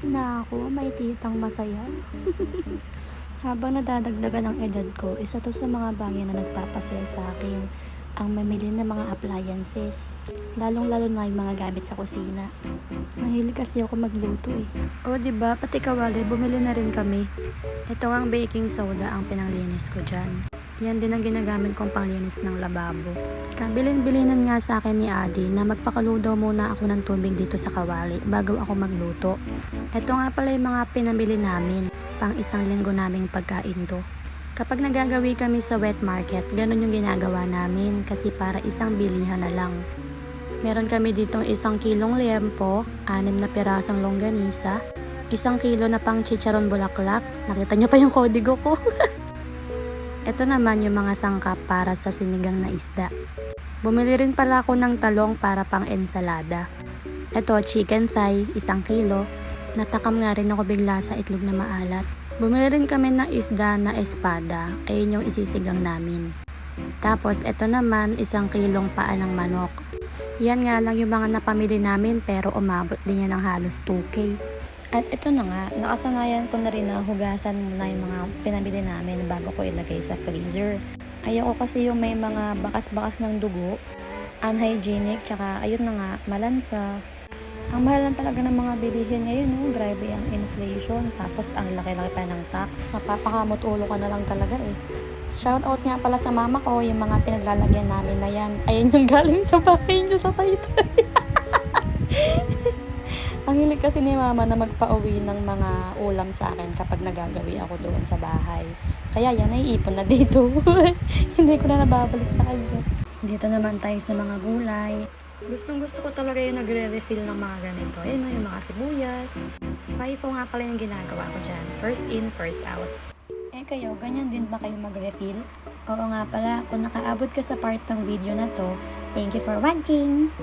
Naku, may titang masaya. Habang nadadagdagan ang edad ko, isa to sa mga bagay na nagpapasaya sa akin, ang mamili ng mga appliances. Lalong-lalo na yung mga gamit sa kusina. Mahilig kasi ako magluto eh. O diba, pati kawali, bumili na rin kami. Ito ang baking soda ang pinanglinis ko dyan. Yan din ang ginagamit kong panglinis ng lababo. Kabilin-bilinan nga sa akin ni Adi na magpakaludaw muna ako ng tubig dito sa kawali bago ako magluto. Ito nga pala yung mga pinamili namin, pang 1 linggo naming pagkain to. Kapag nagagawi kami sa wet market, ganun yung ginagawa namin kasi para isang bilihan na lang. Meron kami ditong 1 kilong liempo, 6 na pirasong longganisa, 1 kilo na pang chicharon bulaklak. Nakita niyo pa yung kodigo ko. Ito naman yung mga sangkap para sa sinigang na isda. Bumili rin pala ako ng talong para pang ensalada. Ito, chicken thigh, 1 kilo. Natakam nga rin ako bigla sa itlog na maalat. Bumili rin kami ng isda na espada. Ayun yung isisigang namin. Tapos, ito naman, 1 kilong paa ng manok. Yan nga lang yung mga napamili namin pero umabot din yan ng halos 2K. At ito na nga, nakasanayan ko na rin na hugasan muna yung mga pinabili namin bago ko ilagay sa freezer. Ayoko kasi yung may mga bakas-bakas ng dugo, unhygienic, tsaka ayun na nga, malansa. Ang mahal lang talaga ng mga bilihin ngayon, no? Grabe ang inflation, tapos ang laki-laki pa ng tax. Mapapakamot ulo ka na lang talaga eh. Shoutout nga pala sa mama ko, yung mga pinaglalagyan namin na yan. Ayun yung galing sa bahay nyo sa Taytay. Ang hilig kasi ni mama na magpa-uwi ng mga ulam sa akin kapag nagagawi ako doon sa bahay. Kaya yan, naiipon na dito. Hindi ko na nababalik sa kanya. Dito naman tayo sa mga gulay. Gustong gusto ko talaga yung nagre-refill ng mga ganito. Ayun yung mga sibuyas. FIFO nga pala yung ginagawa ko dyan. First in, first out. Eh kayo, ganyan din ba kayo mag-refill? Oo nga pala, kung nakaabot ka sa part ng video na to, thank you for watching!